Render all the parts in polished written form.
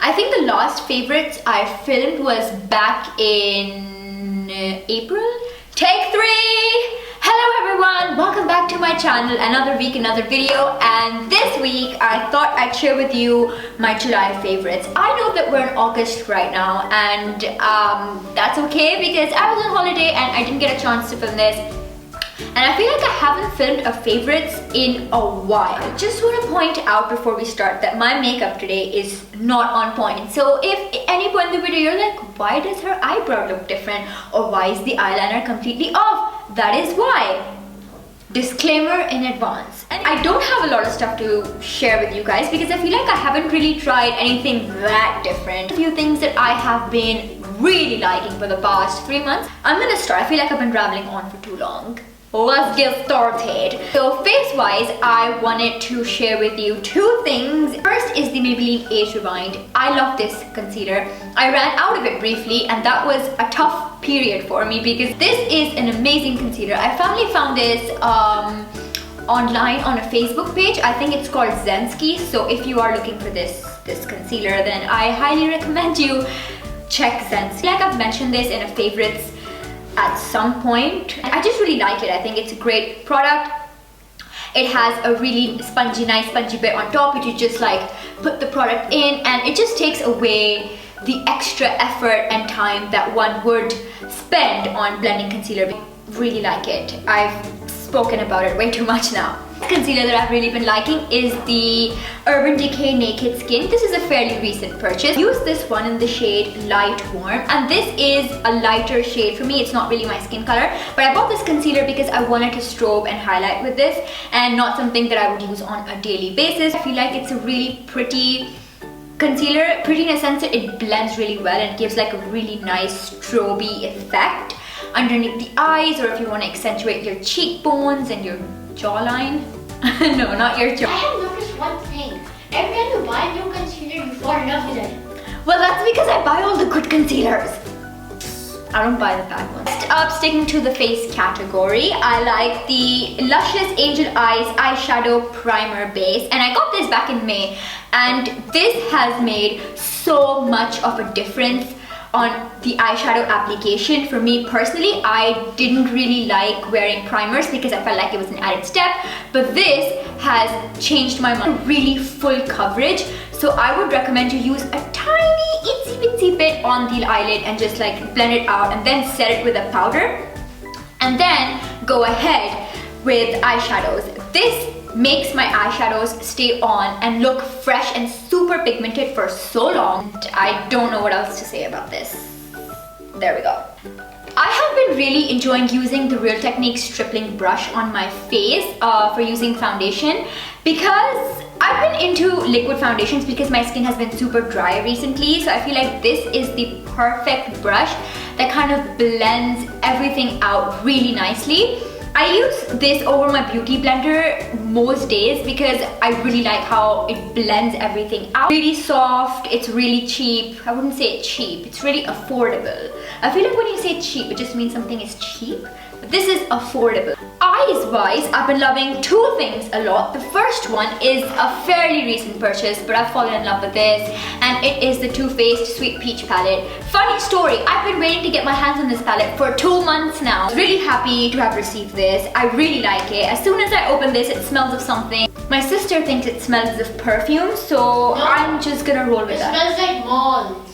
I think the last favorites I filmed was back in April. Take 3! Hello everyone, welcome back to my channel. Another week, another video, and this week I thought I'd share with you my July favorites. I know that we're in August right now, and that's okay because I was on holiday and I didn't get a chance to film this. And I feel like I haven't filmed a favorites in a while. I just want to point out before we start that my makeup today is not on point. So if at any point in the video you're like, why does her eyebrow look different? Or why is the eyeliner completely off? That is why. Disclaimer in advance. And I don't have a lot of stuff to share with you guys because I feel like I haven't really tried anything that different. A few things that I have been really liking for the past 3 months. I'm gonna start. I feel like I've been rambling on for too long. Let's get started. So face wise, I wanted to share with you 2 things. First is the Maybelline Age Rewind. I love this concealer. I ran out of it briefly and that was a tough period for me because this is an amazing concealer. I finally found this online on a Facebook page. I think it's called Zensky. So if you are looking for this concealer, then I highly recommend you check Zensky. Like I've mentioned this in a favorites at some point. I just really like it. I think it's a great product. It has a really nice spongy bit on top which you just like put the product in and it just takes away the extra effort and time that one would spend on blending concealer. Really like it. I've spoken about it way too much now. Concealer that I've really been liking is the Urban Decay Naked Skin. This is a fairly recent purchase. I use this one in the shade Light Warm, and this is a lighter shade for me. It's not really my skin color, but I bought this concealer because I wanted to strobe and highlight with this and not something that I would use on a daily basis. I feel like it's a really pretty concealer, pretty in a sense that it blends really well and gives like a really nice strobe effect underneath the eyes, or if you want to accentuate your cheekbones and your jawline. No, not your jaw. I have noticed one thing. Every time you buy a new concealer, you fall in love with it. Well, that's because I buy all the good concealers. I don't buy the bad ones. Next up, sticking to the face category, I like the Luscious Angel Eyes Eyeshadow Primer Base, and I got this back in May, and this has made so much of a difference on the eyeshadow application. For me personally, I didn't really like wearing primers because I felt like it was an added step, but this has changed my mind. Really full coverage, so I would recommend you use a tiny itsy bitsy bit on the eyelid and just like blend it out and then set it with a powder and then go ahead with eyeshadows. This makes my eyeshadows stay on and look fresh and super pigmented for so long. I don't know what else to say about this. There we go. I have been really enjoying using the Real Techniques Stripling brush on my face for using foundation because I've been into liquid foundations because my skin has been super dry recently, so I feel like this is the perfect brush that kind of blends everything out really nicely. I use this over my beauty blender most days because I really like how it blends everything out. Really soft, it's really cheap. I wouldn't say it's cheap, it's really affordable. I feel like when you say cheap, it just means something is cheap. But this is affordable. Eyes wise, I've been loving 2 things a lot. The first one is a fairly recent purchase, but I've fallen in love with this, and it is the Too Faced Sweet Peach palette. Funny story, I've been waiting to get my hands on this palette for 2 months now. I was really happy to have received this. I really like it. As soon as I open this, it smells of something. My sister thinks it smells of perfume, so no, I'm just gonna roll with that. It smells like malls.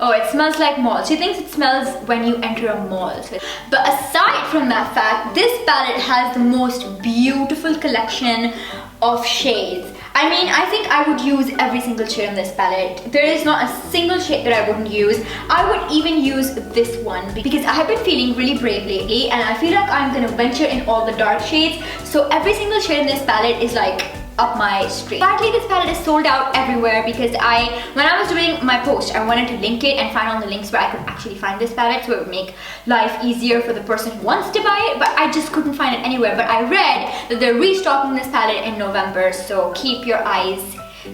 Oh, it smells like mall. She thinks it smells when you enter a mall. But aside from that fact, this palette has the most beautiful collection of shades. I mean, I think I would use every single shade on this palette. There is not a single shade that I wouldn't use. I would even use this one because I have been feeling really brave lately and I feel like I'm gonna venture in all the dark shades. So every single shade in this palette is like up my street. Sadly, this palette is sold out everywhere because when I was doing my post, I wanted to link it and find all the links where I could actually find this palette so it would make life easier for the person who wants to buy it, but I just couldn't find it anywhere. But I read that they're restocking this palette in November, so keep your eyes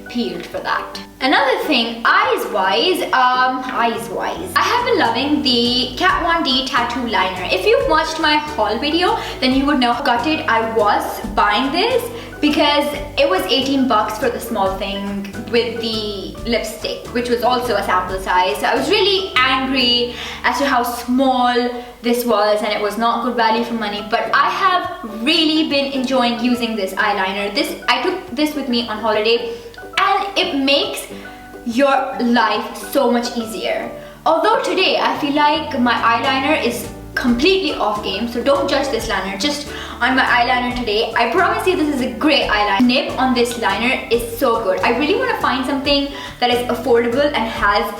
peeled for that. Another thing, eyes-wise, I have been loving the Kat Von D Tattoo Liner. If you've watched my haul video, then you would know how gutted I was buying this because it was 18 bucks for the small thing with the lipstick, which was also a sample size. So I was really angry as to how small this was, and it was not good value for money. But I have really been enjoying using this eyeliner. I took this with me on holiday, and it makes your life so much easier. Although today I feel like my eyeliner is completely off game, so don't judge this liner just on my eyeliner today. I promise you this is a great eyeliner. The nib on this liner is so good. I really want to find something that is affordable and has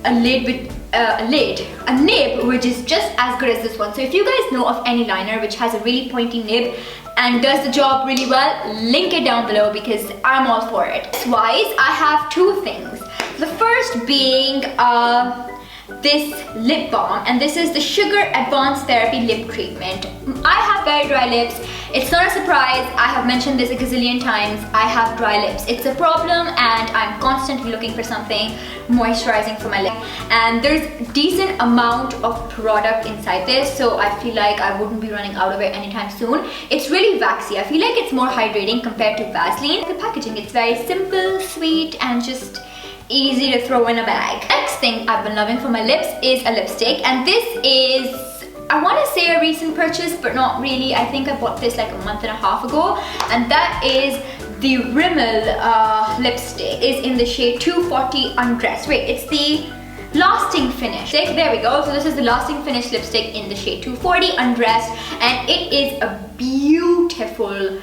a nib which is just as good as this one. So if you guys know of any liner which has a really pointy nib and does the job really well, link it down below because I'm all for it. Wise, I have two things. The first being this lip balm, and this is the Sugar Advanced Therapy Lip Treatment. I have very dry lips. It's not a surprise. I have mentioned this a gazillion times. I have dry lips. It's a problem, and I'm constantly looking for something moisturizing for my lips. And there's decent amount of product inside this, so I feel like I wouldn't be running out of it anytime soon. It's really waxy. I feel like it's more hydrating compared to Vaseline. The packaging, it's very simple, sweet, and just easy to throw in a bag. Next thing I've been loving for my lips is a lipstick, and this is, I want to say, a recent purchase, but not really. I think I bought this like a month and a half ago, and that is the Rimmel lipstick. It's in the shade 240 Undress. Wait, it's the Lasting Finish. There we go. So this is the Lasting Finish lipstick in the shade 240 Undress, and it is a beautiful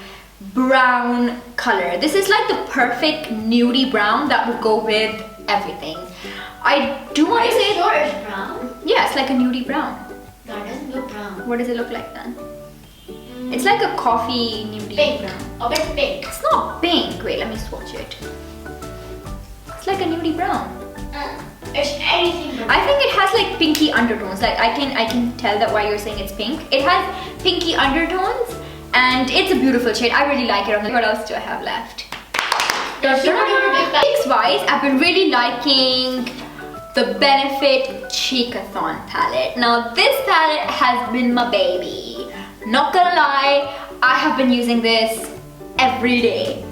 brown color. This is like the perfect nudie brown that would go with everything. I do want to say sure it's brown. Yeah, it's like a nudie brown. That doesn't look brown. What does it look like then? It's like a coffee nudie Pink. brown. A bit pink. It's not pink. Wait, let me swatch it. It's like a nudie brown. It's anything brown. I think it has like pinky undertones. Like I can tell that why you're saying it's pink. It has pinky undertones. And it's a beautiful shade. I really like it. What else do I have left? Wise, I've been really liking the Benefit Cheekathon palette. Now this palette has been my baby. Not gonna lie, I have been using this every day.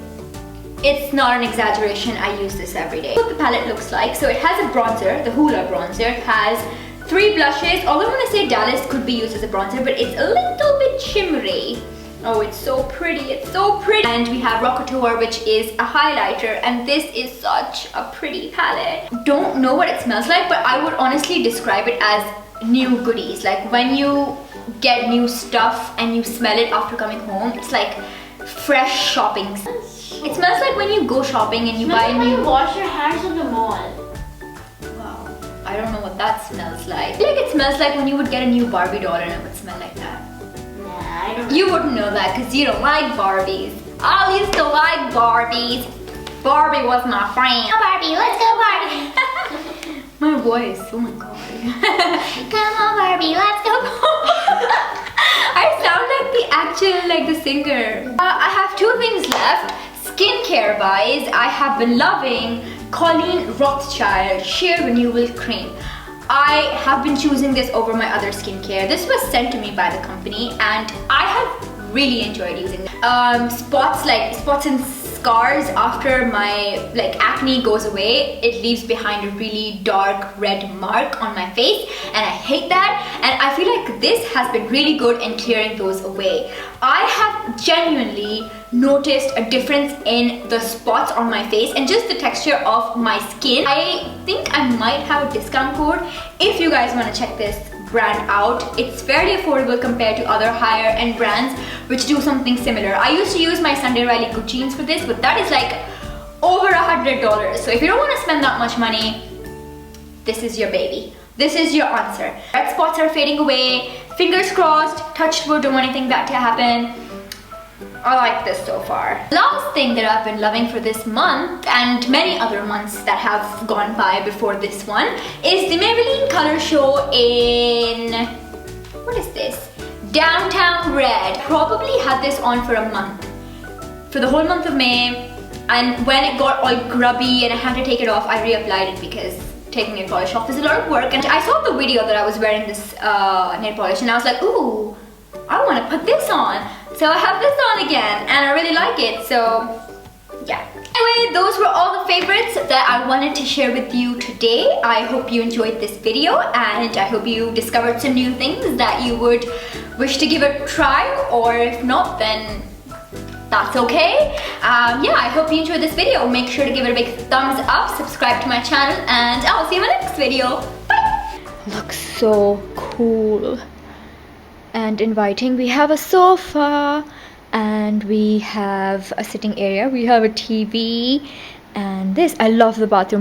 It's not an exaggeration, I use this every day. What the palette looks like, so it has a bronzer, the Hoola bronzer. It has 3 blushes, although when I say Dallas could be used as a bronzer, but it's a little bit shimmery. Oh, it's so pretty, it's so pretty. And we have Rockateur, which is a highlighter, and this is such a pretty palette. Don't know what it smells like, but I would honestly describe it as new goodies. Like when you get new stuff and you smell it after coming home, it's like fresh shopping. It smells like when you go shopping and you buy when you wash your hands in the mall. Wow, I don't know what that smells like. I feel like it smells like when you would get a new Barbie doll and it would smell like that. You wouldn't know that because you don't like Barbies. I used to like Barbies. Barbie was my friend. Come on, Barbie, let's go Barbie. My voice, oh my god. Come on, Barbie, let's go. I sound like the actual, like the singer. I have 2 things left. Skincare wise, I have been loving Colleen Rothschild Sheer Renewal Cream. I have been choosing this over my other skincare. This was sent to me by the company and I have really enjoyed using it. Spots and scars after my acne goes away, it leaves behind a really dark red mark on my face, and I hate that, and I feel like this has been really good in clearing those away. I have genuinely noticed a difference in the spots on my face and just the texture of my skin. I think I might have a discount code if you guys want to check this brand out. It's fairly affordable compared to other higher end brands which do something similar. I used to use my Sunday Riley good jeans for this, but that is like over $100. So if you don't want to spend that much money, this is your baby. This is your answer. Red spots are fading away. Fingers crossed, touched wood, don't want anything bad to happen. I like this so far. Last thing that I've been loving for this month and many other months that have gone by before this one is the Maybelline Color Show in, what is this? Downtown Red. Probably had this on for a month. For the whole month of May, and when it got all grubby and I had to take it off, I reapplied it because taking nail polish off is a lot of work. And I saw the video that I was wearing this nail polish and I was like, ooh, I want to put this on. So I have this on again and I really like it, so yeah. Anyway, those were all the favorites that I wanted to share with you today. I hope you enjoyed this video and I hope you discovered some new things that you would wish to give a try, or if not, then that's okay. Yeah, I hope you enjoyed this video. Make sure to give it a big thumbs up, subscribe to my channel, and I'll see you in my next video. Bye! Looks so cool and inviting. We have a sofa and we have a sitting area. We have a TV and this. I love the bathroom.